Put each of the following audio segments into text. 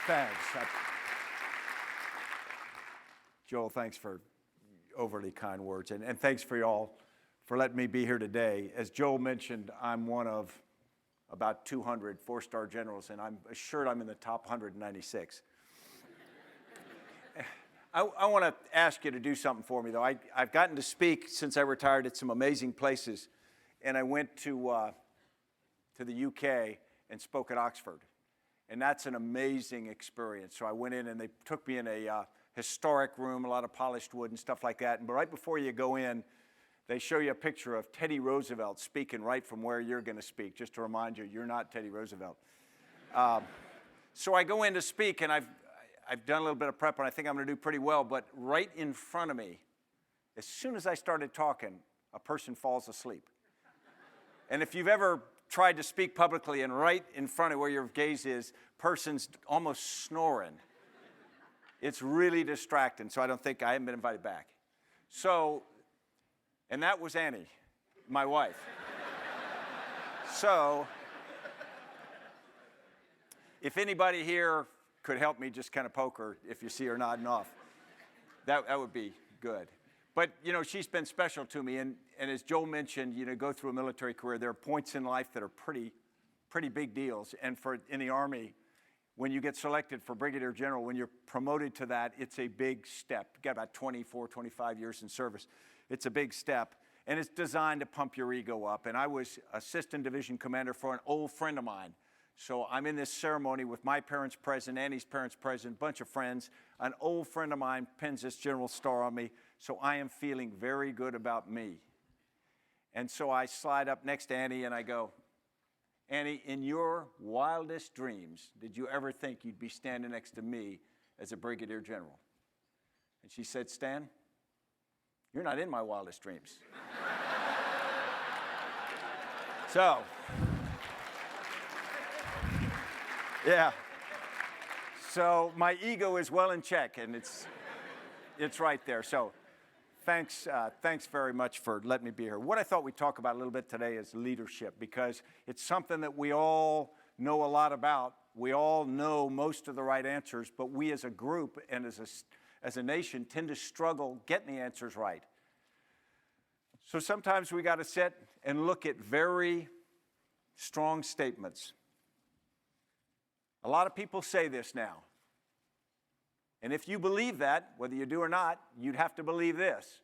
Thanks. Joel, thanks for overly kind words. And thanks for y'all for letting me be here today. As Joel mentioned, I'm one of about 200 four-star generals, and I'm assured I'm in the top 196. I want to ask you to do something for me, though. I've gotten to speak since I retired at some amazing places, and I went to the UK and spoke at Oxford, and that's an amazing experience. So I went in, and they took me in a historic room, a lot of polished wood and stuff like that. And right before you go in, they show you a picture of Teddy Roosevelt speaking right from where you're going to speak, just to remind you, you're not Teddy Roosevelt. So I go in to speak, and I've done a little bit of prep, and I think I'm going to do pretty well. But right in front of me, as soon as I started talking, a person falls asleep. And if you've ever tried to speak publicly and right in front of where your gaze is, person's almost snoring. It's really distracting, so I haven't been invited back. So, and that was Annie, my wife. So, if anybody here could help me just kind of poke her if you see her nodding off, that would be good. But, she's been special to me, and as Joel mentioned, go through a military career, there are points in life that are pretty big deals. And in the Army, when you get selected for Brigadier General, when you're promoted to that, it's a big step. You got about 24, 25 years in service. It's a big step, and it's designed to pump your ego up. And I was assistant division commander for an old friend of mine. So I'm in this ceremony with my parents present, Annie's parents present, bunch of friends. An old friend of mine pins this general star on me, so I am feeling very good about me. And so I slide up next to Annie and I go, Annie, in your wildest dreams, did you ever think you'd be standing next to me as a brigadier general? And she said, Stan, you're not in my wildest dreams. So, yeah. So my ego is well in check, and it's right there. So thanks very much for letting me be here. What I thought we'd talk about a little bit today is leadership, because it's something that we all know a lot about. We all know most of the right answers, but we as a group and as a nation tend to struggle getting the answers right. So sometimes we got to sit and look at very strong statements. A lot of people say this now. And if you believe that, whether you do or not, you'd have to believe this.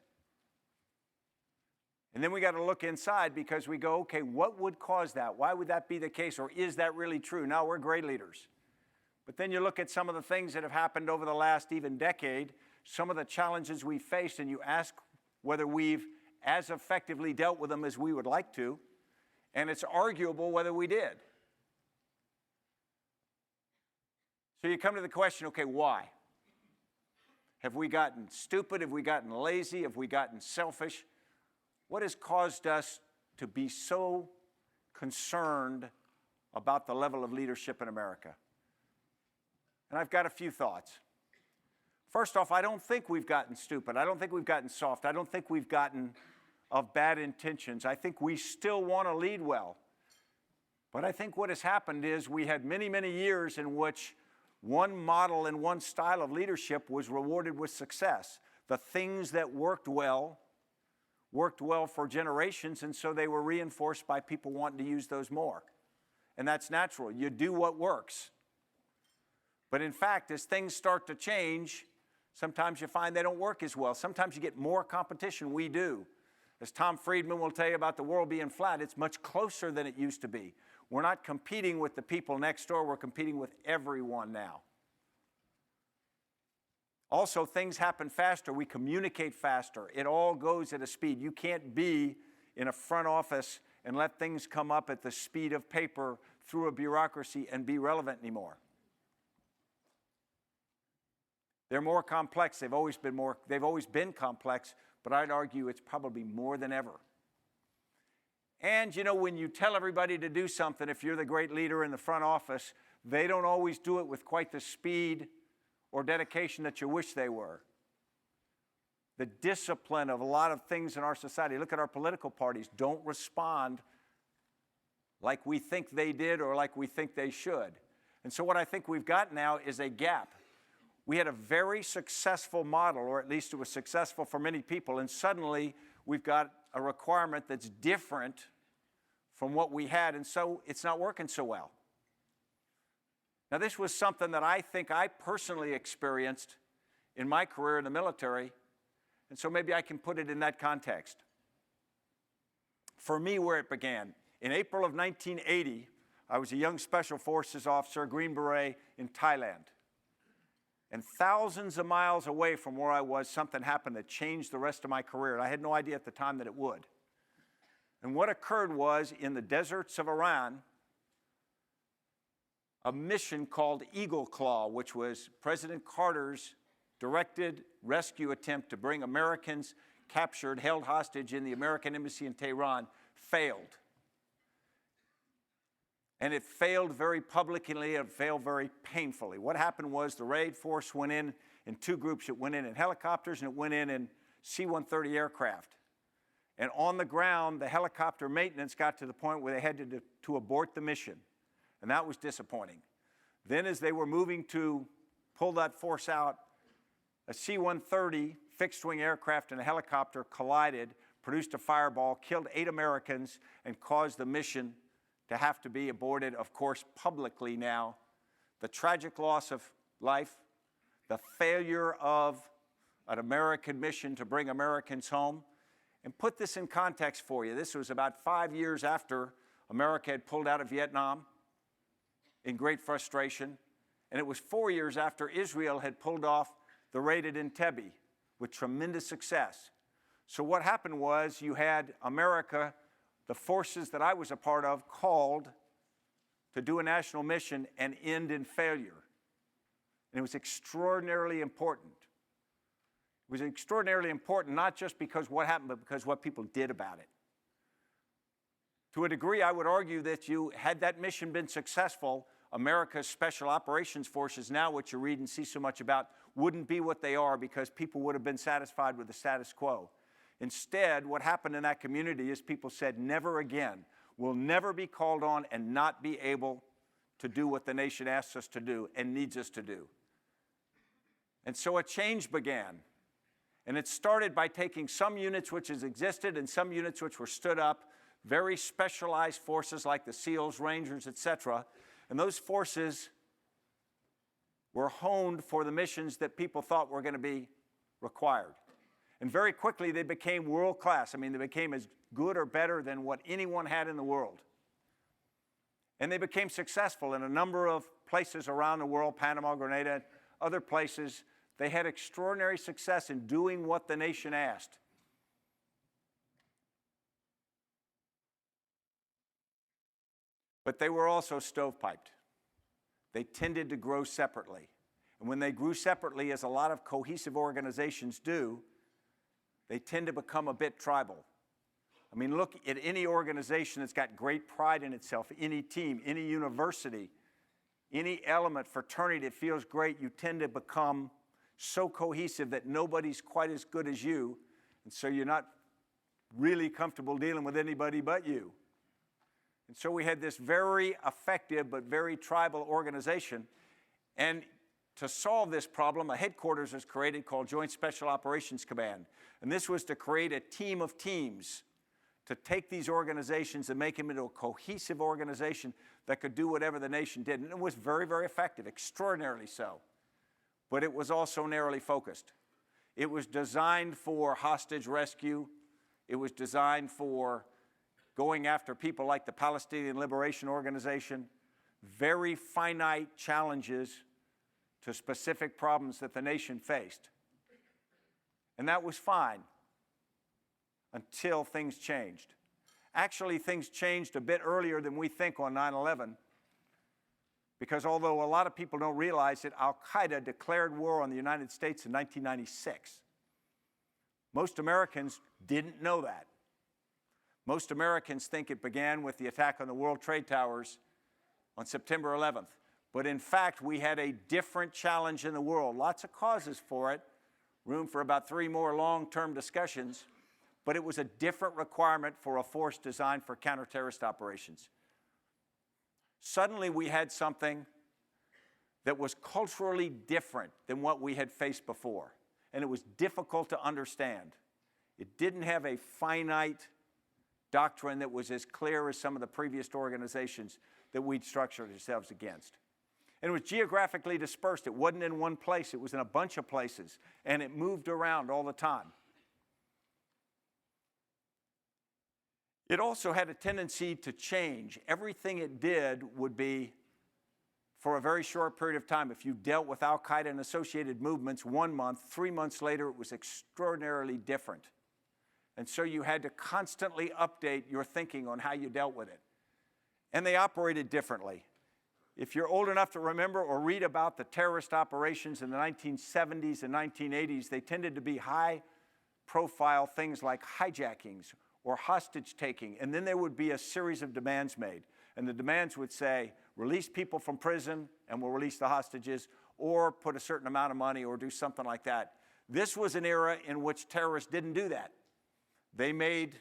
And then we got to look inside, because we go, okay, what would cause that? Why would that be the case? Or is that really true? Now, we're great leaders. But then you look at some of the things that have happened over the last even decade, some of the challenges we faced, and you ask whether we've as effectively dealt with them as we would like to, and it's arguable whether we did. So you come to the question, okay, why? Have we gotten stupid? Have we gotten lazy? Have we gotten selfish? What has caused us to be so concerned about the level of leadership in America? And I've got a few thoughts. First off, I don't think we've gotten stupid. I don't think we've gotten soft. I don't think we've gotten of bad intentions. I think we still want to lead well. But I think what has happened is we had many, many years in which one model and one style of leadership was rewarded with success. The things that worked well for generations, and so they were reinforced by people wanting to use those more. And that's natural. You do what works. But in fact, as things start to change, sometimes you find they don't work as well. Sometimes you get more competition. We do. As Tom Friedman will tell you about the world being flat, it's much closer than it used to be. We're not competing with the people next door. We're competing with everyone now. Also, things happen faster. We communicate faster. It all goes at a speed. You can't be in a front office and let things come up at the speed of paper through a bureaucracy and be relevant anymore. They're more complex. They've always been complex, but I'd argue it's probably more than ever. And, when you tell everybody to do something, if you're the great leader in the front office, they don't always do it with quite the speed or dedication that you wish they were. The discipline of a lot of things in our society, look at our political parties, don't respond like we think they did or like we think they should. And so what I think we've got now is a gap. We had a very successful model, or at least it was successful for many people, and suddenly we've got a requirement that's different from what we had, and so it's not working so well. Now, this was something that I think I personally experienced in my career in the military, and so maybe I can put it in that context. For me, where it began, in April of 1980, I was a young Special Forces officer, Green Beret, in Thailand. And thousands of miles away from where I was, something happened that changed the rest of my career. And I had no idea at the time that it would. And what occurred was, in the deserts of Iran, a mission called Eagle Claw, which was President Carter's directed rescue attempt to bring Americans captured, held hostage in the American embassy in Tehran, failed. And it failed very publicly, it failed very painfully. What happened was the raid force went in two groups. It went in helicopters and it went in C-130 aircraft. And on the ground, the helicopter maintenance got to the point where they had to abort the mission. And that was disappointing. Then as they were moving to pull that force out, a C-130 fixed-wing aircraft and a helicopter collided, produced a fireball, killed 8 Americans, and caused the mission to have to be aborted, of course, publicly now. The tragic loss of life, the failure of an American mission to bring Americans home. And put this in context for you. This was about 5 years after America had pulled out of Vietnam in great frustration. And it was 4 years after Israel had pulled off the raid at Entebbe with tremendous success. So what happened was you had America, the forces that I was a part of, called to do a national mission and end in failure. And it was extraordinarily important. It was extraordinarily important not just because what happened, but because what people did about it. To a degree, I would argue that had that mission been successful, America's Special Operations Forces now, which you read and see so much about, wouldn't be what they are because people would have been satisfied with the status quo. Instead, what happened in that community is people said, never again. We'll never be called on and not be able to do what the nation asks us to do and needs us to do. And so a change began. And it started by taking some units which has existed and some units which were stood up, very specialized forces like the SEALs, Rangers, etc. And those forces were honed for the missions that people thought were going to be required. And very quickly, they became world class. I mean, they became as good or better than what anyone had in the world. And they became successful in a number of places around the world, Panama, Grenada, other places. They had extraordinary success in doing what the nation asked. But they were also stovepiped. They tended to grow separately. And when they grew separately, as a lot of cohesive organizations do, they tend to become a bit tribal. I mean, look at any organization that's got great pride in itself, any team, any university, any element, fraternity that feels great, you tend to become so cohesive that nobody's quite as good as you, and so you're not really comfortable dealing with anybody but you. And so we had this very effective but very tribal organization. And to solve this problem, a headquarters was created called Joint Special Operations Command. And this was to create a team of teams to take these organizations and make them into a cohesive organization that could do whatever the nation did. And it was very, very effective, extraordinarily so. But it was also narrowly focused. It was designed for hostage rescue. It was designed for going after people like the Palestinian Liberation Organization, very finite challenges to specific problems that the nation faced. And that was fine until things changed. Actually, things changed a bit earlier than we think on 9/11, because although a lot of people don't realize it, Al-Qaeda declared war on the United States in 1996. Most Americans didn't know that. Most Americans think it began with the attack on the World Trade Towers on September 11th. But in fact, we had a different challenge in the world. Lots of causes for it, room for about 3 more long-term discussions, but it was a different requirement for a force designed for counter-terrorist operations. Suddenly we had something that was culturally different than what we had faced before. And it was difficult to understand. It didn't have a finite doctrine that was as clear as some of the previous organizations that we'd structured ourselves against. And it was geographically dispersed. It wasn't in one place. It was in a bunch of places. And it moved around all the time. It also had a tendency to change. Everything it did would be for a very short period of time. If you dealt with Al-Qaeda and associated movements 1 month, 3 months later, it was extraordinarily different. And so you had to constantly update your thinking on how you dealt with it. And they operated differently. If you're old enough to remember or read about the terrorist operations in the 1970s and 1980s, they tended to be high-profile things like hijackings or hostage-taking. And then there would be a series of demands made. And the demands would say, release people from prison and we'll release the hostages, or put a certain amount of money or do something like that. This was an era in which terrorists didn't do that. They made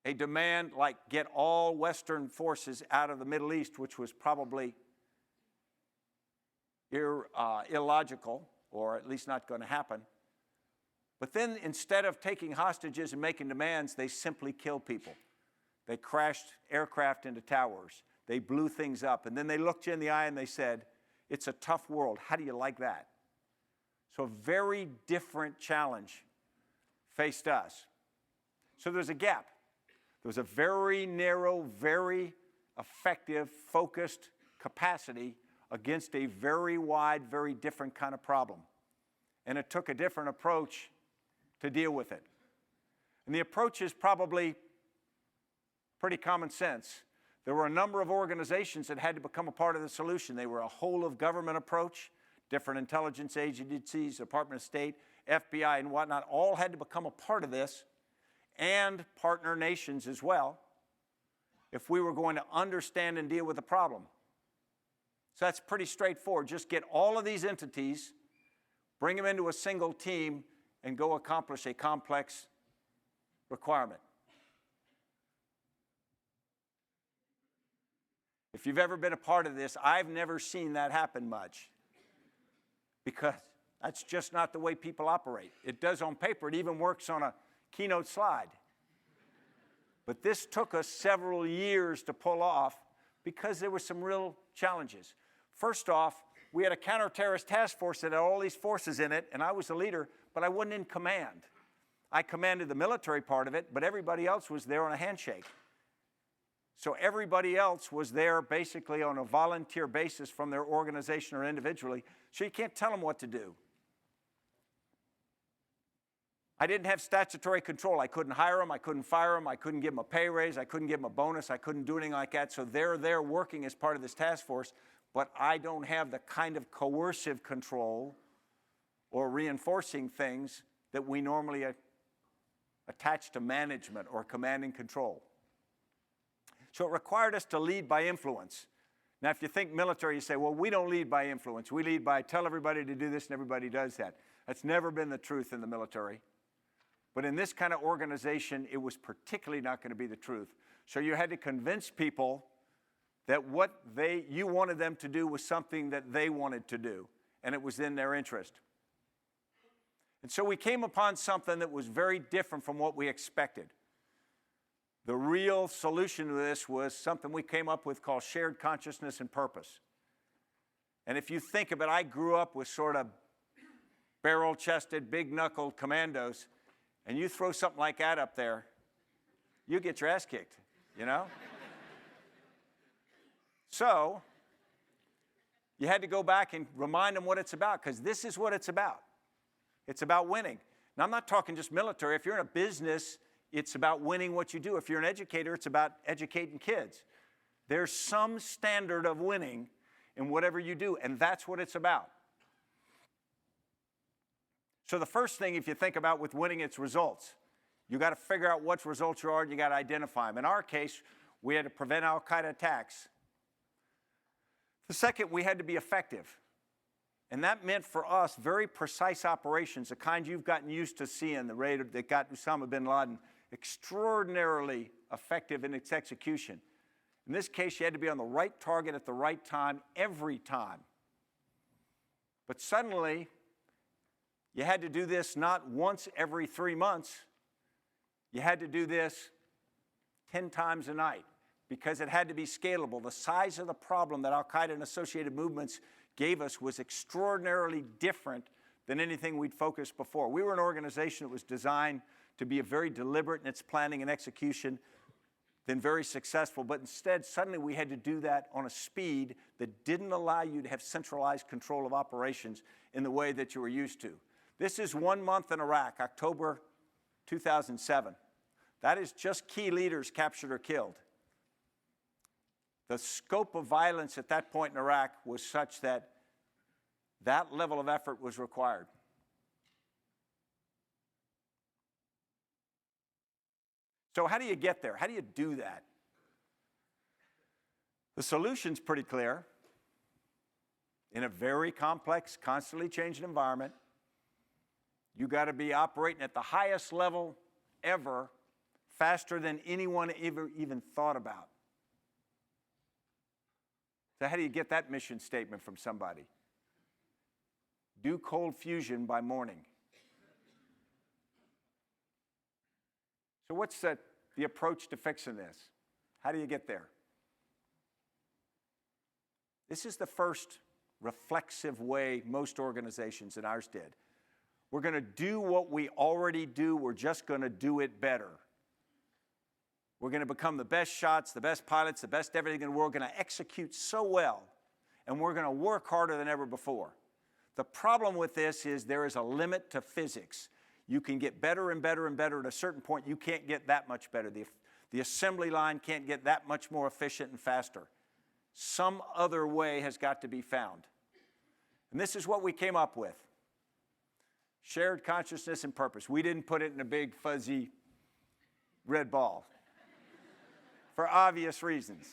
a demand like get all Western forces out of the Middle East, which was probably illogical, or at least not going to happen. But then instead of taking hostages and making demands, they simply killed people. They crashed aircraft into towers. They blew things up. And then they looked you in the eye and they said, it's a tough world. How do you like that? So a very different challenge faced us. So there's a gap. There was a very narrow, very effective, focused capacity against a very wide, very different kind of problem. And it took a different approach to deal with it. And the approach is probably pretty common sense. There were a number of organizations that had to become a part of the solution. They were a whole-of-government approach. Different intelligence agencies, Department of State, FBI, and whatnot, all had to become a part of this, and partner nations as well, if we were going to understand and deal with the problem. So that's pretty straightforward. Just get all of these entities, bring them into a single team, and go accomplish a complex requirement. If you've ever been a part of this, I've never seen that happen much, because that's just not the way people operate. It does on paper. It even works on a keynote slide. But this took us several years to pull off because there were some real challenges. First off, we had a counter-terrorist task force that had all these forces in it, and I was the leader, but I wasn't in command. I commanded the military part of it, but everybody else was there on a handshake. So everybody else was there basically on a volunteer basis from their organization or individually, so you can't tell them what to do. I didn't have statutory control. I couldn't hire them, I couldn't fire them, I couldn't give them a pay raise, I couldn't give them a bonus, I couldn't do anything like that. So they're there working as part of this task force, but I don't have the kind of coercive control or reinforcing things that we normally attach to management or command and control. So it required us to lead by influence. Now, if you think military, you say, well, we don't lead by influence. We lead by tell everybody to do this and everybody does that. That's never been the truth in the military. But in this kind of organization, it was particularly not going to be the truth. So you had to convince people that what you wanted them to do was something that they wanted to do, and it was in their interest. And so we came upon something that was very different from what we expected. The real solution to this was something we came up with called shared consciousness and purpose. And if you think of it, I grew up with sort of barrel-chested, big-knuckled commandos, and you throw something like that up there, you get your ass kicked, you know? So you had to go back and remind them what it's about, because this is what it's about. It's about winning. Now, I'm not talking just military. If you're in a business, it's about winning what you do. If you're an educator, it's about educating kids. There's some standard of winning in whatever you do, and that's what it's about. So the first thing, if you think about with winning, it's results. You got to figure out what results you are, and you got to identify them. In our case, we had to prevent Al-Qaeda attacks. The second, we had to be effective. And that meant for us very precise operations, the kind you've gotten used to seeing, the raid that got Osama bin Laden, extraordinarily effective in its execution. In this case, you had to be on the right target at the right time every time. But suddenly, you had to do this not once every 3 months. You had to do this 10 times a night because it had to be scalable. The size of the problem that Al-Qaeda and associated movements gave us was extraordinarily different than anything we'd focused before. We were an organization that was designed to be very deliberate in its planning and execution, then very successful, but instead, suddenly we had to do that on a speed that didn't allow you to have centralized control of operations in the way that you were used to. This is 1 month in Iraq, October 2007. That is just key leaders captured or killed. The scope of violence at that point in Iraq was such that that level of effort was required. So how do you get there? How do you do that? The solution's pretty clear. In a very complex, constantly changing environment, you got to be operating at the highest level ever, faster than anyone ever even thought about. So how do you get that mission statement from somebody? Do cold fusion by morning. So what's the approach to fixing this? How do you get there? This is the first reflexive way most organizations, and ours did. We're going to do what we already do. We're just going to do it better. We're going to become the best shots, the best pilots, the best everything in the world. We're going to execute so well, and we're going to work harder than ever before. The problem with this is there is a limit to physics. You can get better and better and better. At a certain point, you can't get that much better. The assembly line can't get that much more efficient and faster. Some other way has got to be found. And this is what we came up with. Shared consciousness and purpose. We didn't put it in a big, fuzzy red ball for obvious reasons.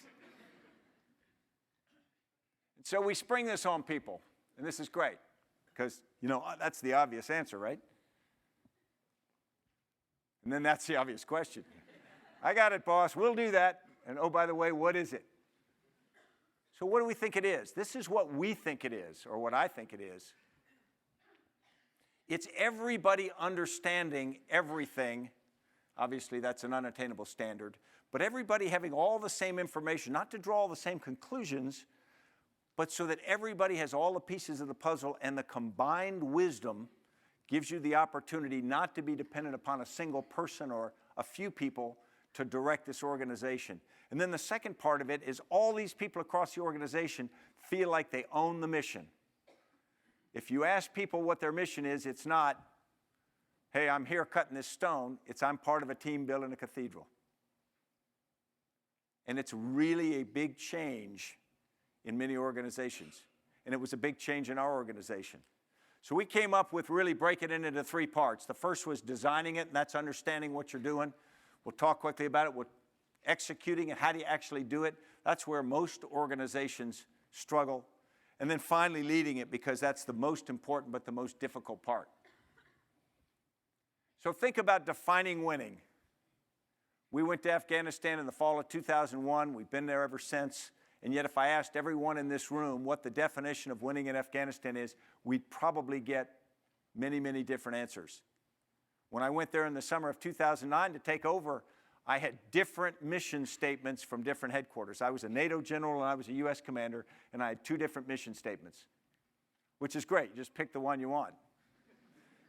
And so we spring this on people, and this is great because, that's the obvious answer, right? And then that's the obvious question. I got it, boss. We'll do that. And oh, by the way, what is it? So what do we think it is? This is what we think it is, or what I think it is. It's everybody understanding everything. Obviously, that's an unattainable standard. But everybody having all the same information, not to draw all the same conclusions, but so that everybody has all the pieces of the puzzle, and the combined wisdom gives you the opportunity not to be dependent upon a single person or a few people to direct this organization. And then the second part of it is all these people across the organization feel like they own the mission. If you ask people what their mission is, it's not, hey, I'm here cutting this stone. It's I'm part of a team building a cathedral. And it's really a big change in many organizations. And it was a big change in our organization. So we came up with really breaking it into 3 parts. The first was designing it, and that's understanding what you're doing. We'll talk quickly about it. We're executing it. How do you actually do it? That's where most organizations struggle. And then finally leading it, because that's the most important but the most difficult part. So think about defining winning. We went to Afghanistan in the fall of 2001. We've been there ever since. And yet if I asked everyone in this room what the definition of winning in Afghanistan is, we'd probably get many, many different answers. When I went there in the summer of 2009 to take over, I had different mission statements from different headquarters. I was a NATO general and I was a U.S. commander, and I had 2 different mission statements, which is great. You just pick the one you want.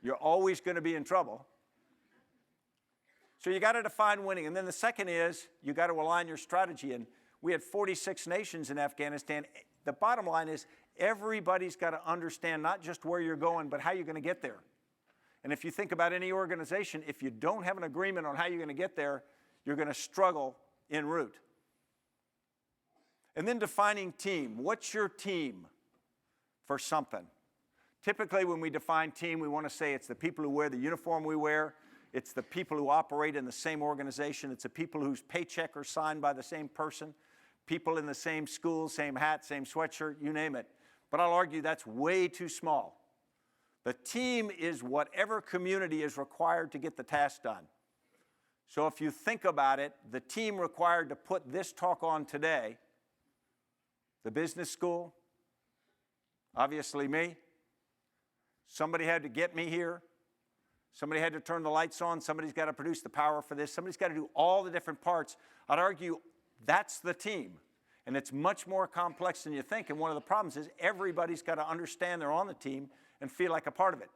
You're always going to be in trouble. So you got to define winning. And then the second is you got to align your strategy. And we had 46 nations in Afghanistan. The bottom line is everybody's got to understand not just where you're going, but how you're going to get there. And if you think about any organization, if you don't have an agreement on how you're going to get there, you're going to struggle en route. And then defining team. What's your team for something? Typically when we define team, we want to say it's the people who wear the uniform we wear. It's the people who operate in the same organization. It's the people whose paycheck are signed by the same person. People in the same school, same hat, same sweatshirt, you name it. But I'll argue that's way too small. The team is whatever community is required to get the task done. So if you think about it, the team required to put this talk on today, the business school, obviously me, somebody had to get me here, somebody had to turn the lights on, somebody's got to produce the power for this, somebody's got to do all the different parts. I'd argue that's the team. And it's much more complex than you think. And one of the problems is everybody's got to understand they're on the team and feel like a part of it.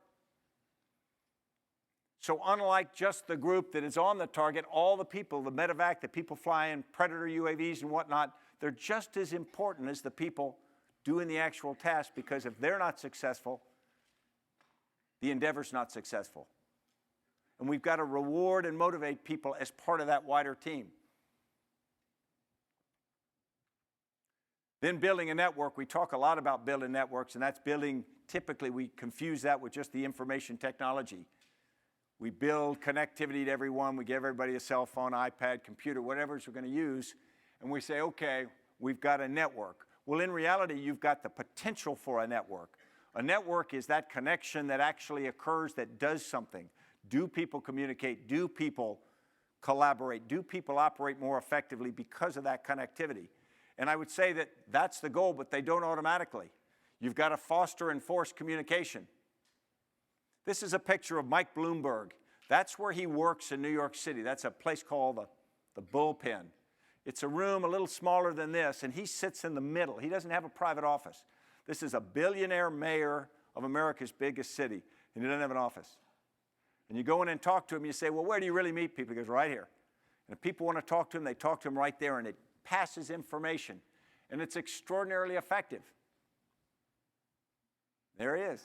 So unlike just the group that is on the target, all the people, the medevac, the people flying Predator UAVs and whatnot, they're just as important as the people doing the actual task, because if they're not successful, the endeavor's not successful. And we've got to reward and motivate people as part of that wider team. Then building a network, we talk a lot about building networks, and that's building, typically we confuse that with just the information technology. We build connectivity to everyone, we give everybody a cell phone, iPad, computer, whatever we're going to use, and we say, okay, we've got a network. Well, in reality, you've got the potential for a network. A network is that connection that actually occurs that does something. Do people communicate? Do people collaborate? Do people operate more effectively because of that connectivity? And I would say that that's the goal, but they don't automatically. You've got to foster and force communication. This is a picture of Mike Bloomberg. That's where he works in New York City. That's a place called the Bullpen. It's a room a little smaller than this, and he sits in the middle. He doesn't have a private office. This is a billionaire mayor of America's biggest city, and he doesn't have an office. And you go in and talk to him, you say, well, where do you really meet people? He goes, right here. And if people want to talk to him, they talk to him right there, and it passes information, and it's extraordinarily effective. There he is.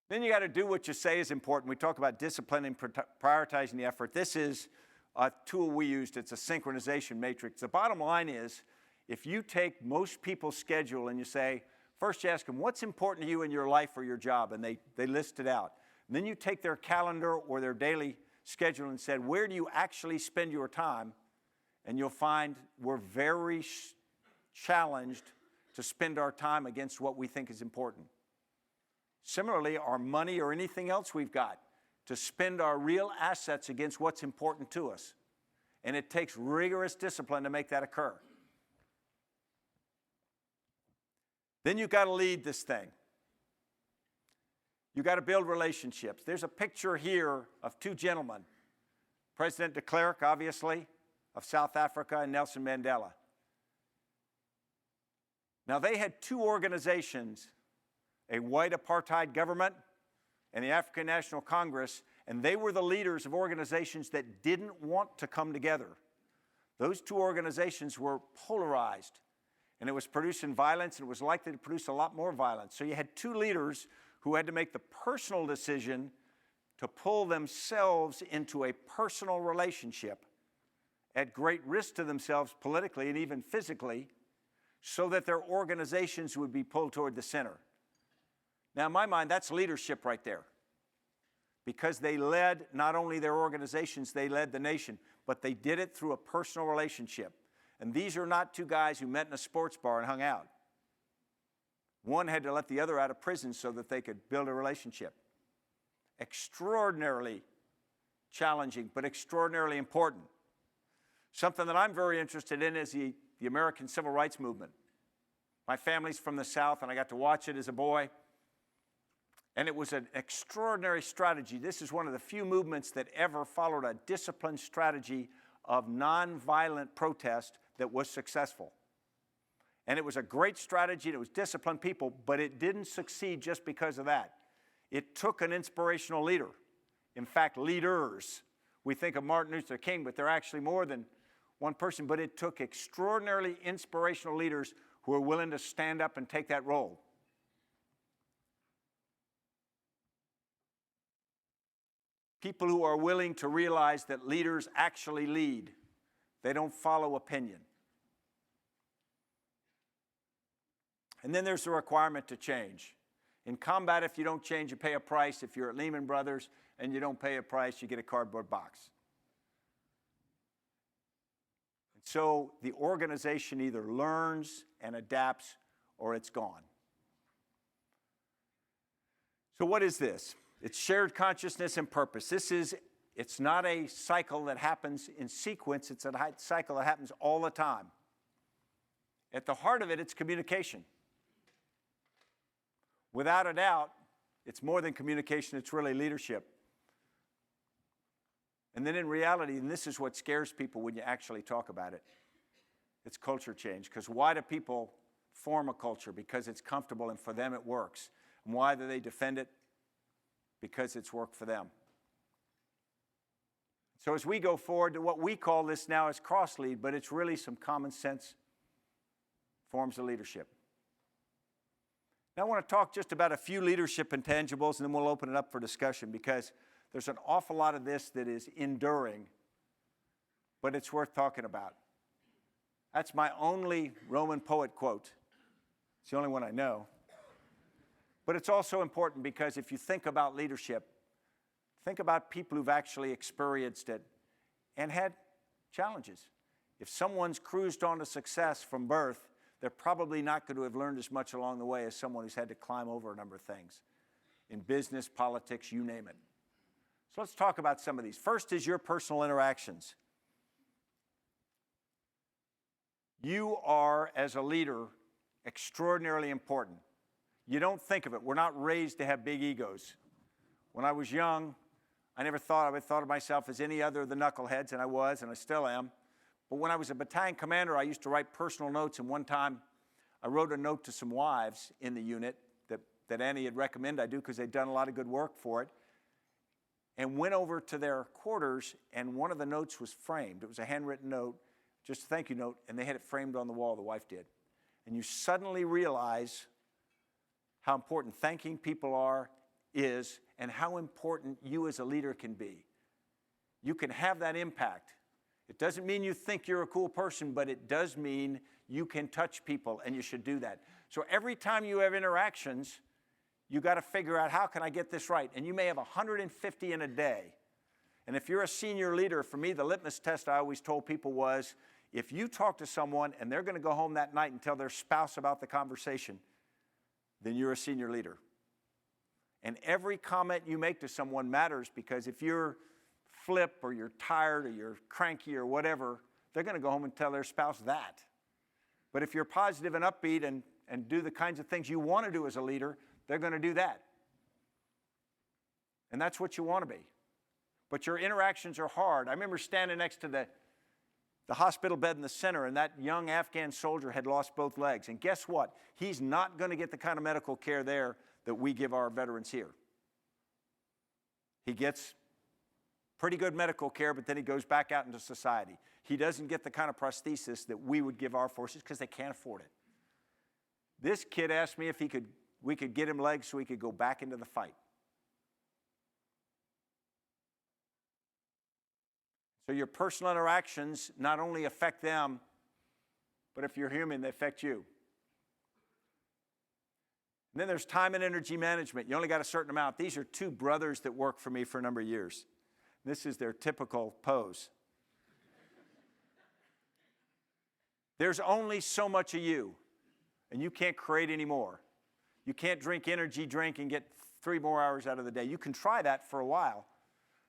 Then you got to do what you say is important. We talk about discipline and prioritizing the effort. This is a tool we used. It's a synchronization matrix. The bottom line is, if you take most people's schedule and you say, first you ask them, what's important to you in your life or your job? And they list it out. And then you take their calendar or their daily schedule and said, where do you actually spend your time? And you'll find we're very challenged to spend our time against what we think is important. Similarly, our money or anything else we've got, to spend our real assets against what's important to us. And it takes rigorous discipline to make that occur. Then you've got to lead this thing. You've got to build relationships. There's a picture here of two gentlemen, President de Klerk, obviously, of South Africa, and Nelson Mandela. Now, they had two organizations, a white apartheid government and the African National Congress, and they were the leaders of organizations that didn't want to come together. Those two organizations were polarized, and it was producing violence, and it was likely to produce a lot more violence. So you had two leaders who had to make the personal decision to pull themselves into a personal relationship at great risk to themselves politically and even physically, so that their organizations would be pulled toward the center. Now, in my mind, that's leadership right there, because they led not only their organizations, they led the nation, but they did it through a personal relationship. And these are not two guys who met in a sports bar and hung out. One had to let the other out of prison so that they could build a relationship. Extraordinarily challenging, but extraordinarily important. Something that I'm very interested in is the American Civil Rights Movement. My family's from the South, and I got to watch it as a boy. And it was an extraordinary strategy. This is one of the few movements that ever followed a disciplined strategy of nonviolent protest that was successful. And it was a great strategy, and it was disciplined people, but it didn't succeed just because of that. It took an inspirational leader. In fact, leaders. We think of Martin Luther King, but they're actually more than one person. But it took extraordinarily inspirational leaders who were willing to stand up and take that role. People who are willing to realize that leaders actually lead. They don't follow opinion. And then there's the requirement to change. In combat, if you don't change, you pay a price. If you're at Lehman Brothers and you don't pay a price, you get a cardboard box. And so the organization either learns and adapts or it's gone. So what is this? It's shared consciousness and purpose. It's not a cycle that happens in sequence. It's a cycle that happens all the time. At the heart of it, it's communication. Without a doubt, it's more than communication, it's really leadership. And then in reality, and this is what scares people when you actually talk about it, it's culture change. Because why do people form a culture? Because it's comfortable and for them it works. And why do they defend it? Because it's worked for them. So as we go forward to what we call this now as cross-lead, but it's really some common sense forms of leadership. Now I want to talk just about a few leadership intangibles, and then we'll open it up for discussion, because there's an awful lot of this that is enduring, but it's worth talking about. That's my only Roman poet quote. It's the only one I know. But it's also important because if you think about leadership, think about people who've actually experienced it and had challenges. If someone's cruised on to success from birth, they're probably not going to have learned as much along the way as someone who's had to climb over a number of things. In business, politics, you name it. So let's talk about some of these. First is your personal interactions. You are, as a leader, extraordinarily important. You don't think of it. We're not raised to have big egos. When I was young, I never thought of myself as any other of the knuckleheads, and I was, and I still am. But when I was a battalion commander, I used to write personal notes, and one time I wrote a note to some wives in the unit that Annie had recommended I do because they'd done a lot of good work for it, and went over to their quarters, and one of the notes was framed. It was a handwritten note, just a thank you note, and they had it framed on the wall, the wife did. And you suddenly realize how important thanking people is, and how important you as a leader can be. You can have that impact. It doesn't mean you think you're a cool person, but it does mean you can touch people, and you should do that. So every time you have interactions, you got to figure out, how can I get this right? And you may have 150 in a day. And if you're a senior leader, for me, the litmus test I always told people was, if you talk to someone and they're going to go home that night and tell their spouse about the conversation, then you're a senior leader. And every comment you make to someone matters, because if you're flip or you're tired or you're cranky or whatever, they're going to go home and tell their spouse that. But if you're positive and upbeat and do the kinds of things you want to do as a leader, they're going to do that. And that's what you want to be. But your interactions are hard. I remember standing next to the hospital bed in the center, and that young Afghan soldier had lost both legs. And guess what? He's not going to get the kind of medical care there that we give our veterans here. He gets pretty good medical care, but then he goes back out into society. He doesn't get the kind of prosthesis that we would give our forces because they can't afford it. This kid asked me if we could get him legs so he could go back into the fight. So your personal interactions not only affect them, but if you're human, they affect you. And then there's time and energy management. You only got a certain amount. These are two brothers that worked for me for a number of years. This is their typical pose. There's only so much of you, and you can't create any more. You can't drink energy drink and get 3 more hours out of the day. You can try that for a while,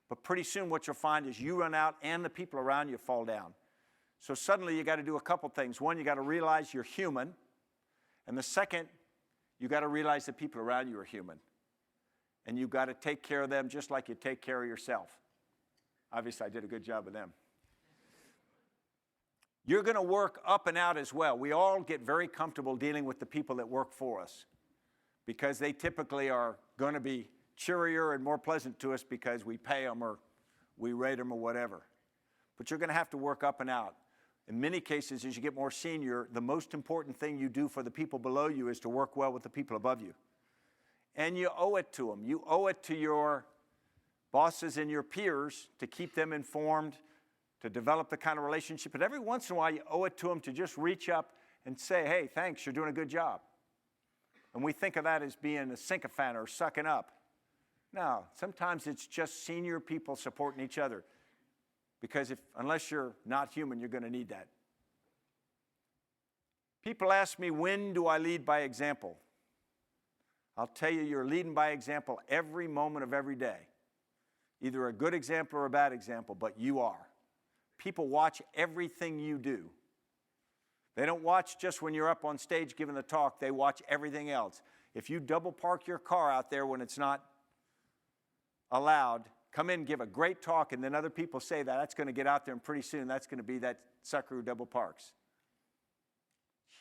but pretty soon what you'll find is you run out and the people around you fall down. So suddenly you got to do a couple things. One, you got to realize you're human. And the second, you got to realize the people around you are human. And you've got to take care of them just like you take care of yourself. Obviously, I did a good job of them. You're going to work up and out as well. We all get very comfortable dealing with the people that work for us, because they typically are going to be cheerier and more pleasant to us because we pay them or we rate them or whatever. But you're going to have to work up and out. In many cases, as you get more senior, the most important thing you do for the people below you is to work well with the people above you. And you owe it to them. You owe it to your bosses and your peers to keep them informed, to develop the kind of relationship. But every once in a while, you owe it to them to just reach up and say, hey, thanks, you're doing a good job. And we think of that as being a sycophant or sucking up. No, sometimes it's just senior people supporting each other. Because unless you're not human, you're going to need that. People ask me, when do I lead by example? I'll tell you, you're leading by example every moment of every day. Either a good example or a bad example, but you are. People watch everything you do. They don't watch just when you're up on stage giving the talk. They watch everything else. If you double park your car out there when it's not allowed, come in, give a great talk, and then other people say that, that's going to get out there, and pretty soon that's going to be that sucker who double parks.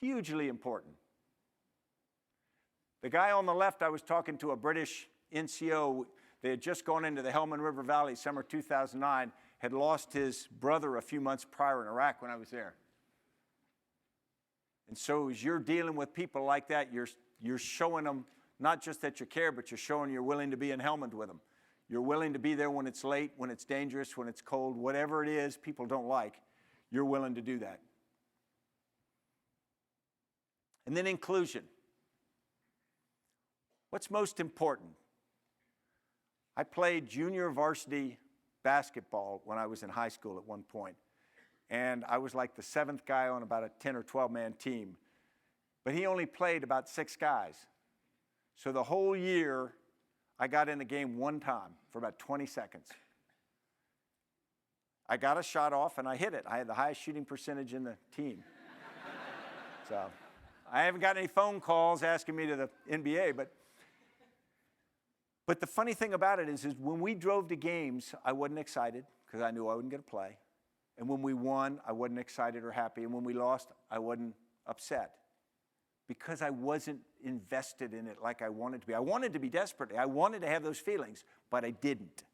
Hugely important. The guy on the left, I was talking to a British NCO. They had just gone into the Helmand River Valley, summer 2009, had lost his brother a few months prior in Iraq when I was there. And so as you're dealing with people like that, you're showing them not just that you care, but you're showing you're willing to be in Helmand with them. You're willing to be there when it's late, when it's dangerous, when it's cold, whatever it is people don't like, you're willing to do that. And then inclusion. What's most important? I played junior varsity basketball when I was in high school at one point. And I was like the seventh guy on about a 10 or 12-man team. But he only played about 6 guys. So the whole year, I got in the game one time for about 20 seconds. I got a shot off, and I hit it. I had the highest shooting percentage in the team. So I haven't got any phone calls asking me to the NBA, but the funny thing about it is when we drove to games, I wasn't excited because I knew I wouldn't get to play. And when we won, I wasn't excited or happy. And when we lost, I wasn't upset because I wasn't invested in it like I wanted to be. I wanted to be desperately. I wanted to have those feelings, but I didn't.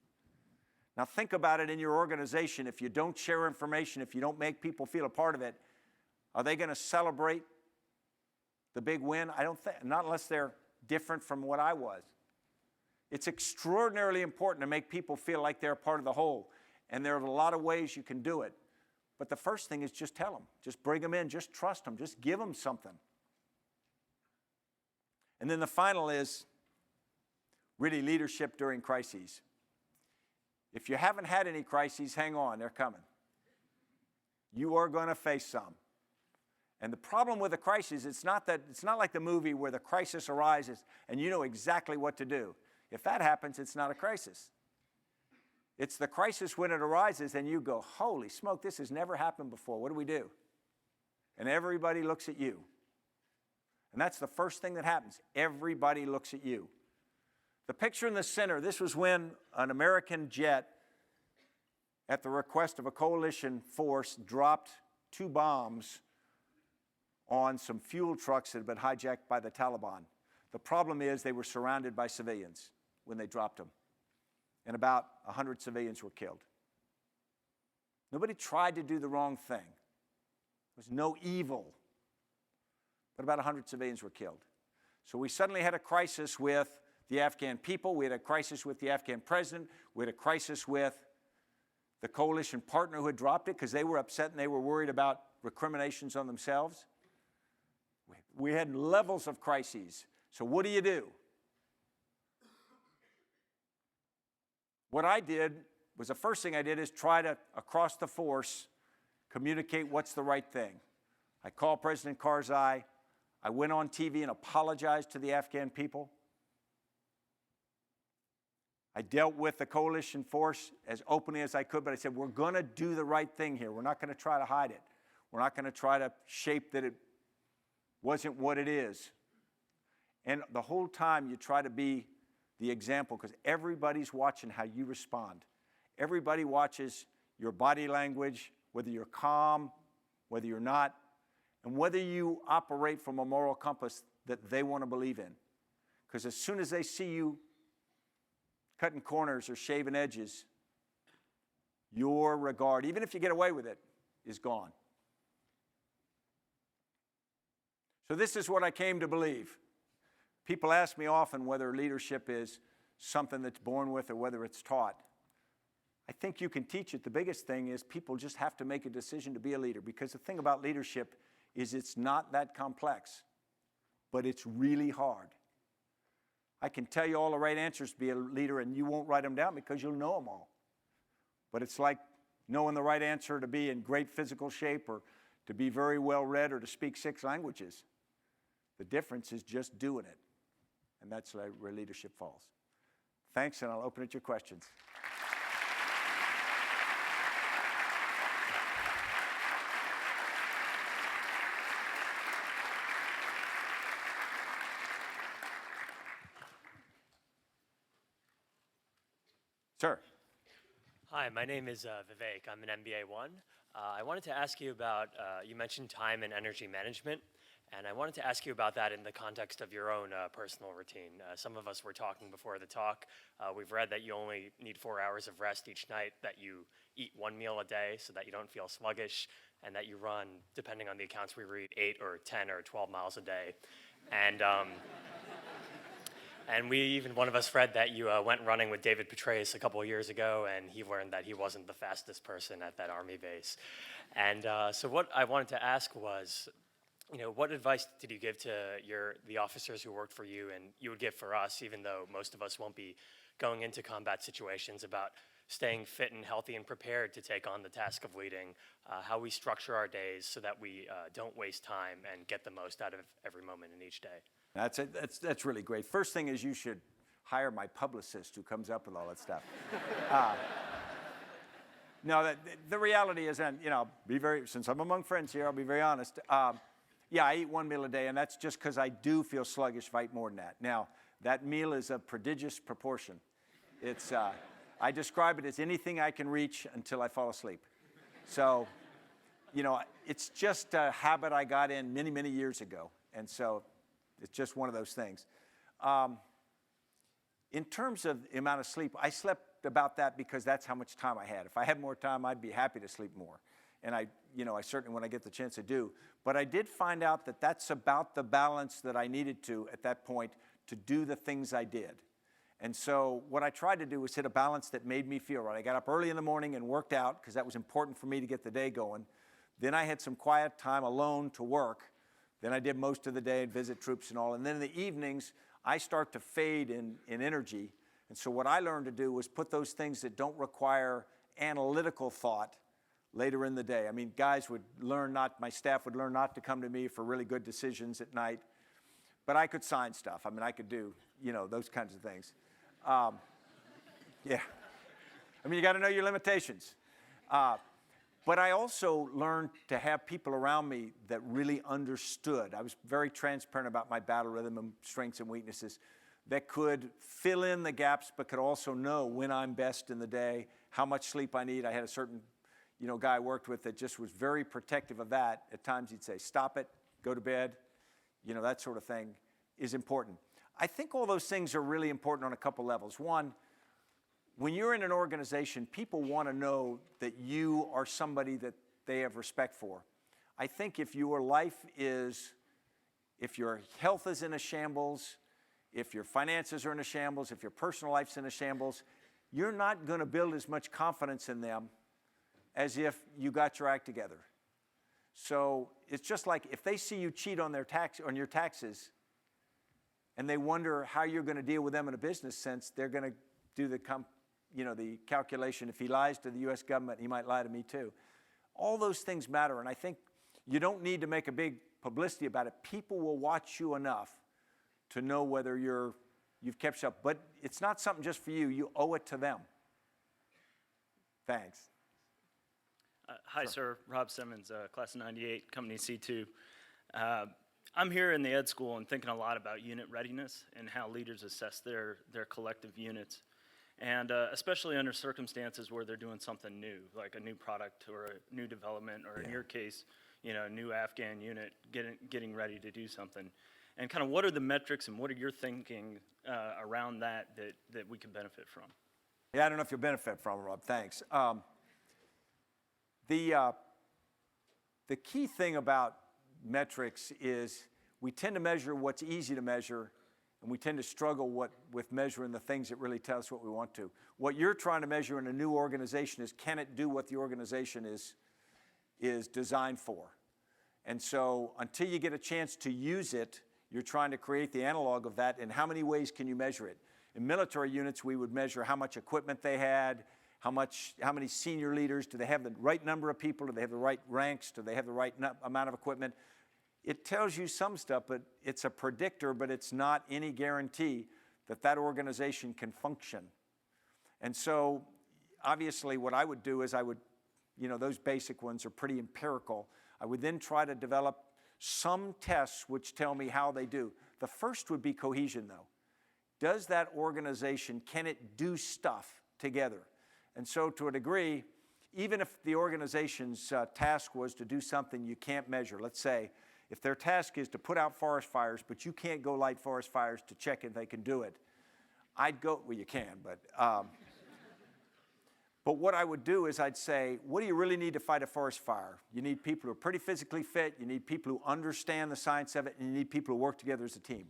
Now think about it in your organization. If you don't share information, if you don't make people feel a part of it, are they going to celebrate the big win? I don't think, not unless they're different from what I was. It's extraordinarily important to make people feel like they're a part of the whole. And there are a lot of ways you can do it. But the first thing is just tell them. Just bring them in. Just trust them. Just give them something. And then the final is really leadership during crises. If you haven't had any crises, hang on. They're coming. You are going to face some. And the problem with a crisis, it's not like the movie where the crisis arises and you know exactly what to do. If that happens, it's not a crisis. It's the crisis when it arises and you go, holy smoke, this has never happened before. What do we do? And everybody looks at you. And that's the first thing that happens. Everybody looks at you. The picture in the center, this was when an American jet, at the request of a coalition force, dropped 2 bombs on some fuel trucks that had been hijacked by the Taliban. The problem is they were surrounded by civilians when they dropped them. And about 100 civilians were killed. Nobody tried to do the wrong thing. There was no evil. But about 100 civilians were killed. So we suddenly had a crisis with the Afghan people. We had a crisis with the Afghan president. We had a crisis with the coalition partner who had dropped it because they were upset and they were worried about recriminations on themselves. We had levels of crises. So what do? What I did was the first thing I did is try to, across the force, communicate what's the right thing. I called President Karzai. I went on TV and apologized to the Afghan people. I dealt with the coalition force as openly as I could, but I said, we're going to do the right thing here. We're not going to try to hide it. We're not going to try to shape that it wasn't what it is. And the whole time you try to be the example because everybody's watching how you respond. Everybody watches your body language, whether you're calm, whether you're not, and whether you operate from a moral compass that they want to believe in. Because as soon as they see you cutting corners or shaving edges, your regard, even if you get away with it, is gone. So this is what I came to believe. People ask me often whether leadership is something that's born with or whether it's taught. I think you can teach it. The biggest thing is people just have to make a decision to be a leader, because the thing about leadership is it's not that complex, but it's really hard. I can tell you all the right answers to be a leader, and you won't write them down because you'll know them all. But it's like knowing the right answer to be in great physical shape or to be very well read or to speak 6 languages. The difference is just doing it. And that's where leadership falls. Thanks, and I'll open it to your questions. Sir. Hi, my name is Vivek. I'm an MBA 1. I wanted to ask you about, you mentioned time and energy management, and I wanted to ask you about that in the context of your own personal routine. Some of us were talking before the talk. We've read that you only need 4 hours of rest each night, that you eat 1 meal a day so that you don't feel sluggish, and that you run, depending on the accounts we read, 8 or 10 or 12 miles a day. And one of us read that you went running with David Petraeus a couple of years ago, and he learned that he wasn't the fastest person at that Army base. And so what I wanted to ask was, what advice did you give to the officers who worked for you, and you would give for us, even though most of us won't be going into combat situations, about staying fit and healthy and prepared to take on the task of leading, how we structure our days so that we don't waste time and get the most out of every moment in each day? That's really great. First thing is you should hire my publicist who comes up with all that stuff. No, the reality is, and since I'm among friends here, I'll be very honest. Yeah, I eat 1 meal a day, and that's just because I do feel sluggish if I eat more than that. Now, that meal is of prodigious proportion. It's, I describe it as anything I can reach until I fall asleep. So, it's just a habit I got in many, many years ago, and so it's just one of those things. In terms of the amount of sleep, I slept about that because that's how much time I had. If I had more time, I'd be happy to sleep more. And I certainly, when I get the chance, I do. But I did find out that that's about the balance that I needed to, at that point, to do the things I did. And so what I tried to do was hit a balance that made me feel right. I got up early in the morning and worked out because that was important for me to get the day going. Then I had some quiet time alone to work. Then I did most of the day and visit troops and all. And then in the evenings, I start to fade in energy. And so what I learned to do was put those things that don't require analytical thought later in the day. I mean, my staff would learn not to come to me for really good decisions at night. But I could sign stuff. I mean, I could do, those kinds of things. Yeah. I mean, you got to know your limitations. But I also learned to have people around me that really understood. I was very transparent about my battle rhythm and strengths and weaknesses that could fill in the gaps, but could also know when I'm best in the day, how much sleep I need. I had a certain, guy I worked with that just was very protective of that. At times he'd say, stop it, go to bed. That sort of thing is important. I think all those things are really important on a couple levels. One, when you're in an organization, people want to know that you are somebody that they have respect for. I think if your health is in a shambles, if your finances are in a shambles, if your personal life's in a shambles, you're not going to build as much confidence in them as if you got your act together. So it's just like if they see you cheat on your taxes, and they wonder how you're going to deal with them in a business sense, they're going to do the calculation. If he lies to the U.S. government, he might lie to me too. All those things matter, and I think you don't need to make a big publicity about it. People will watch you enough to know whether you've kept up. But it's not something just for you. You owe it to them. Thanks. Hi, sir. Rob Simmons, class of 98, company C2. I'm here in the ed school and thinking a lot about unit readiness and how leaders assess their collective units. And especially under circumstances where they're doing something new, like a new product or a new development, or in your case, a new Afghan unit getting ready to do something. And kind of what are the metrics and what are your thinking around that we can benefit from? Yeah, I don't know if you'll benefit from it, Rob. Thanks. The key thing about metrics is we tend to measure what's easy to measure, and we tend to struggle with measuring the things that really tell us what we want to. What you're trying to measure in a new organization is, can it do what the organization is designed for? And so until you get a chance to use it, you're trying to create the analog of that, and how many ways can you measure it? In military units, we would measure how much equipment they had, how many senior leaders, do they have the right number of people, do they have the right ranks, do they have the right amount of equipment? it tells you some stuff, but it's a predictor, but it's not any guarantee that that organization can function. And so, obviously, what I would do is those basic ones are pretty empirical. I would then try to develop some tests which tell me how they do. The first would be cohesion, though. Does that organization, can it do stuff together? And so, to a degree, even if the organization's task was to do something you can't measure, let's say, if their task is to put out forest fires, but you can't go light forest fires to check if they can do it, I'd go, well, you can, but what I would do is I'd say, what do you really need to fight a forest fire? You need people who are pretty physically fit, you need people who understand the science of it, and you need people who work together as a team.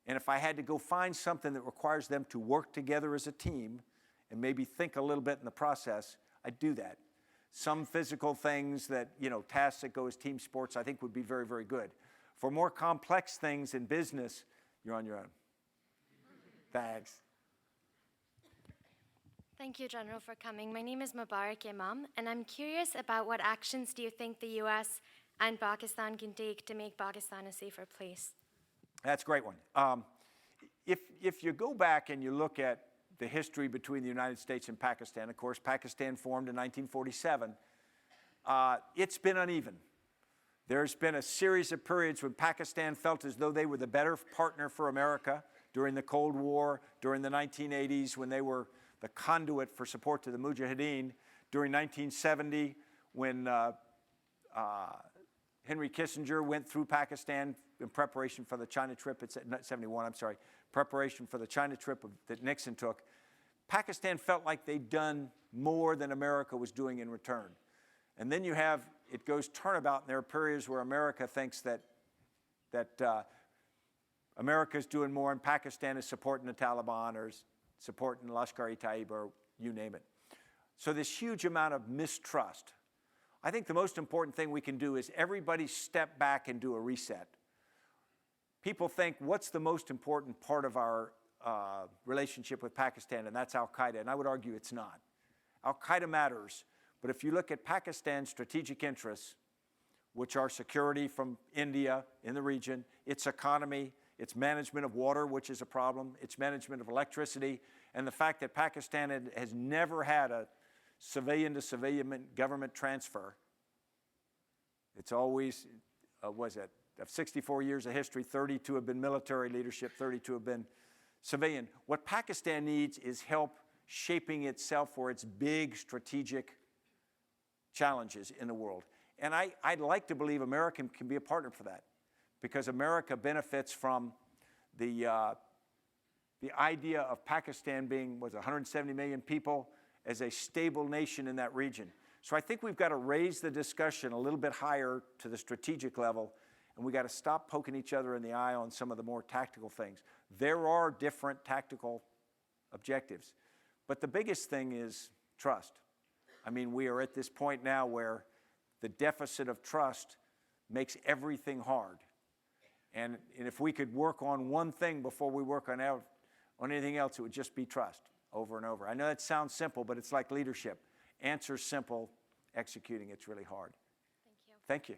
And if I had to go find something that requires them to work together as a team and maybe think a little bit in the process, I'd do that. Some physical things that, tasks that go as team sports, I think would be very, very good. For more complex things in business, you're on your own. Thanks. Thank you, General, for coming. My name is Mubarak Imam, and I'm curious about what actions do you think the U.S. and Pakistan can take to make Pakistan a safer place? That's a great one. If you go back and you look at the history between the United States and Pakistan, of course, Pakistan formed in 1947, it's been uneven. There's been a series of periods when Pakistan felt as though they were the better partner for America during the Cold War, during the 1980s when they were the conduit for support to the Mujahideen, during 1970 when Henry Kissinger went through Pakistan in preparation for the China trip, preparation for the China trip that Nixon took. Pakistan felt like they'd done more than America was doing in return. And then it goes turnabout, and there are periods where America thinks that America's doing more and Pakistan is supporting the Taliban or supporting Lashkar-e-Taiba or you name it. So this huge amount of mistrust. I think the most important thing we can do is everybody step back and do a reset. People think, what's the most important part of our relationship with Pakistan? And that's Al-Qaeda. And I would argue it's not. Al-Qaeda matters. But if you look at Pakistan's strategic interests, which are security from India in the region, its economy, its management of water, which is a problem, its management of electricity, and the fact that Pakistan has never had a civilian-to-civilian government transfer. It's always, of 64 years of history, 32 have been military leadership, 32 have been civilian. What Pakistan needs is help shaping itself for its big strategic challenges in the world. And I'd like to believe America can be a partner for that, because America benefits from the idea of Pakistan being, 170 million people, as a stable nation in that region. So I think we've got to raise the discussion a little bit higher to the strategic level, and we've got to stop poking each other in the eye on some of the more tactical things. There are different tactical objectives, but the biggest thing is trust. I mean, we are at this point now where the deficit of trust makes everything hard. And if we could work on one thing before we work on anything else, it would just be trust over and over. I know that sounds simple, but it's like leadership. Answer's simple, executing it's really hard. Thank you. Thank you.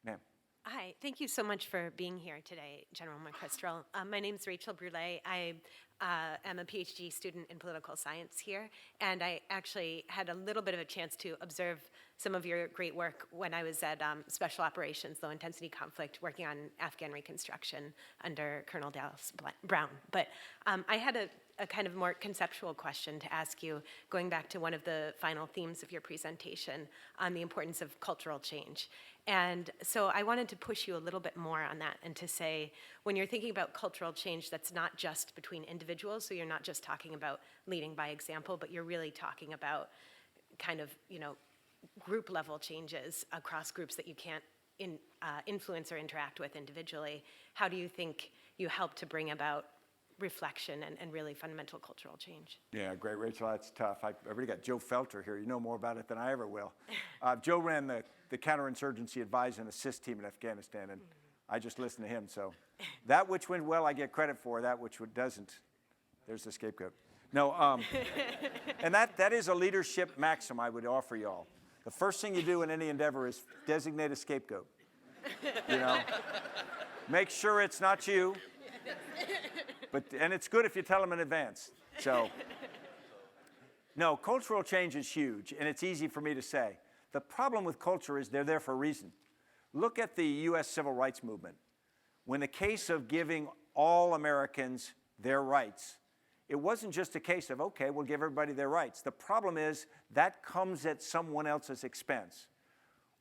Ma'am. Hi, thank you so much for being here today, General McChrystal. My name is Rachel Brulé. I am a PhD student in political science here, and I actually had a little bit of a chance to observe some of your great work when I was at Special Operations, Low Intensity Conflict, working on Afghan reconstruction under Colonel Dallas Brown. But I had a kind of more conceptual question to ask you, going back to one of the final themes of your presentation on the importance of cultural change. And so I wanted to push you a little bit more on that and to say, when you're thinking about cultural change, that's not just between individuals, so you're not just talking about leading by example, but you're really talking about kind of, group level changes across groups that you can't influence or interact with individually. How do you think you help to bring about reflection and really fundamental cultural change? Yeah, great, Rachel. That's tough. I've already got Joe Felter here. You know more about it than I ever will. Joe ran the counterinsurgency advise and assist team in Afghanistan, and I just listened to him. So that which went well, I get credit for. That which doesn't, there's the scapegoat. No, and that is a leadership maxim I would offer you all. The first thing you do in any endeavor is designate a scapegoat. you know. Make sure it's not you. And it's good if you tell them in advance. So, no, cultural change is huge, and it's easy for me to say. The problem with culture is they're there for a reason. Look at the U.S. Civil Rights Movement. When the case of giving all Americans their rights, it wasn't just a case of, okay, we'll give everybody their rights. The problem is that comes at someone else's expense.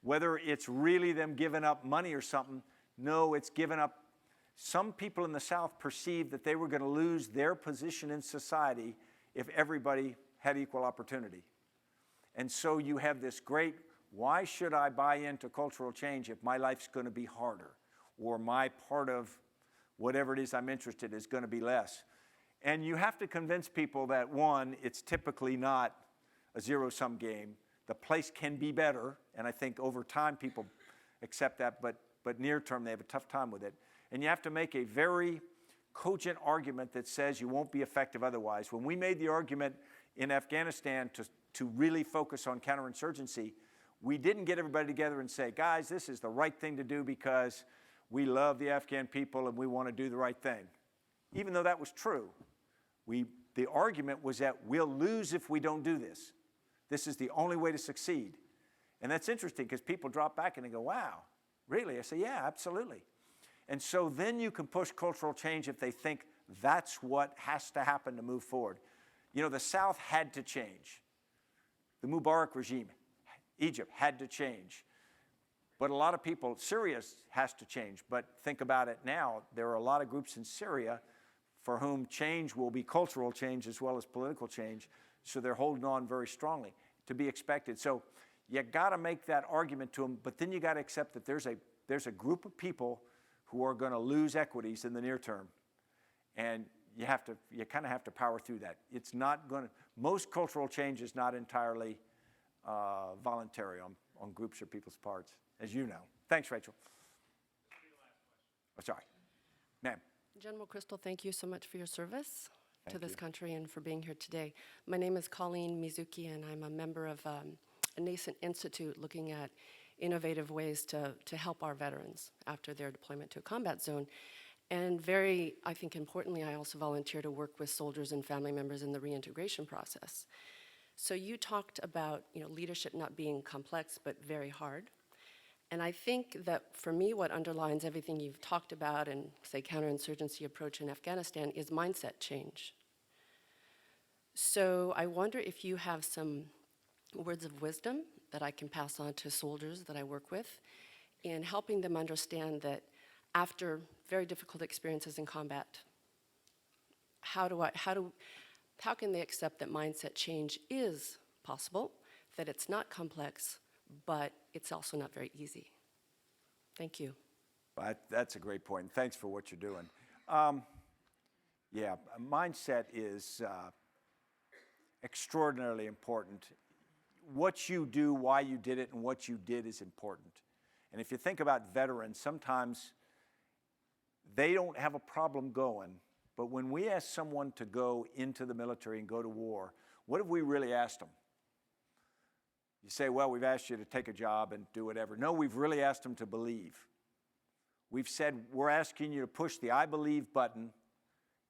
Whether it's really them giving up money or something, no, it's giving up. Some people in the South perceived that they were going to lose their position in society if everybody had equal opportunity. And so you have this great, why should I buy into cultural change if my life's going to be harder, or my part of whatever it is I'm interested in is going to be less? And you have to convince people that, one, it's typically not a zero-sum game. The place can be better, and I think over time people accept that, but near term they have a tough time with it. And you have to make a very cogent argument that says you won't be effective otherwise. When we made the argument in Afghanistan to really focus on counterinsurgency, we didn't get everybody together and say, guys, this is the right thing to do because we love the Afghan people and we want to do the right thing. Even though that was true, the argument was that we'll lose if we don't do this. This is the only way to succeed. And that's interesting because people drop back and they go, wow, really? I say, yeah, absolutely. And so then you can push cultural change if they think that's what has to happen to move forward. You know, the South had to change. The Mubarak regime, Egypt had to change. But a lot of people, Syria has to change. But think about it now. There are a lot of groups in Syria for whom change will be cultural change as well as political change. So they're holding on very strongly, to be expected. So you got to make that argument to them, but then you got to accept that there's a group of people who are going to lose equities in the near term. And you kind of have to power through that. It's not going to, most cultural change is not entirely voluntary on groups or people's parts, as you know. Thanks, Rachel. Oh, sorry. Ma'am. General McChrystal, thank you so much for your service to this you. country and for being here today. My name is Colleen Mizuki, and I'm a member of a nascent institute looking at innovative ways to help our veterans after their deployment to a combat zone. And very, I think importantly, I also volunteer to work with soldiers and family members in the reintegration process. So you talked about, leadership not being complex but very hard. And I think that for me, what underlines everything you've talked about and, say, counterinsurgency approach in Afghanistan is mindset change. So I wonder if you have some words of wisdom that I can pass on to soldiers that I work with in helping them understand that after very difficult experiences in combat, how can they accept that mindset change is possible, that it's not complex, but it's also not very easy? Thank you. That's a great point. Thanks for what you're doing. Mindset is extraordinarily important. What you do, why you did it, and what you did is important. And if you think about veterans, sometimes they don't have a problem going, but when we ask someone to go into the military and go to war, what have we really asked them? You say, well, we've asked you to take a job and do whatever. No, we've really asked them to believe. We've said, we're asking you to push the I believe button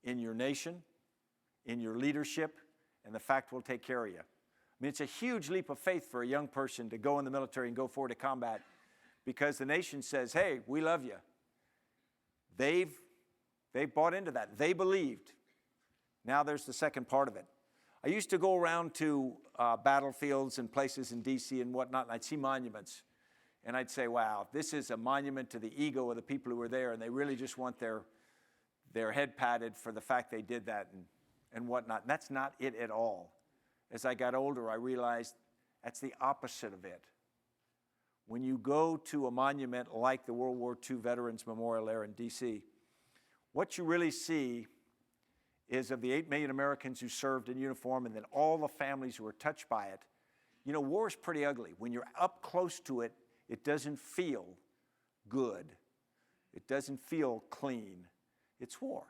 in your nation, in your leadership, and the fact we'll take care of you. I mean, it's a huge leap of faith for a young person to go in the military and go forward to combat because the nation says, hey, we love you. They've bought into that. They believed. Now there's the second part of it. I used to go around to battlefields and places in D.C. and whatnot, and I'd see monuments. And I'd say, wow, this is a monument to the ego of the people who were there, and they really just want their head patted for the fact they did that and whatnot. And that's not it at all. As I got older, I realized that's the opposite of it. When you go to a monument like the World War II Veterans Memorial there in D.C., what you really see is of the 8 million Americans who served in uniform and then all the families who were touched by it. War is pretty ugly. When you're up close to it, it doesn't feel good. It doesn't feel clean. It's war,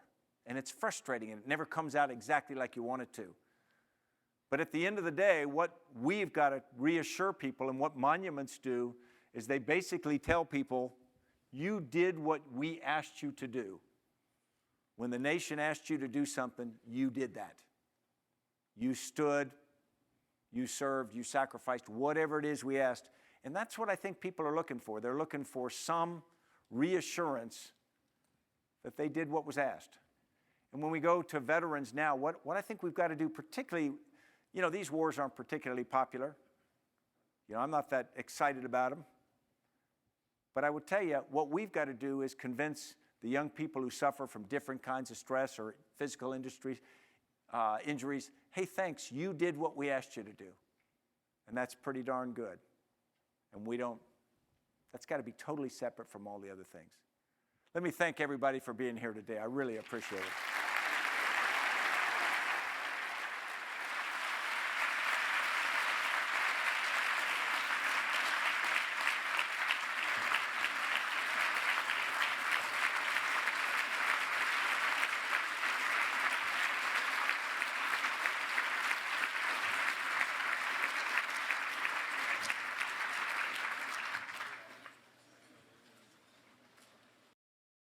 and it's frustrating, and it never comes out exactly like you want it to. But at the end of the day, what we've got to reassure people and what monuments do is they basically tell people, You did what we asked you to do. When the nation asked you to do something, you did that. You stood, you served, you sacrificed, whatever it is we asked. And that's what I think people are looking for. They're looking for some reassurance that they did what was asked. And when we go to veterans now, what I think we've got to do, particularly, these wars aren't particularly popular. I'm not that excited about them. But I would tell you, what we've got to do is convince the young people who suffer from different kinds of stress or physical injuries, hey, thanks, you did what we asked you to do. And that's pretty darn good. And that's got to be totally separate from all the other things. Let me thank everybody for being here today. I really appreciate it.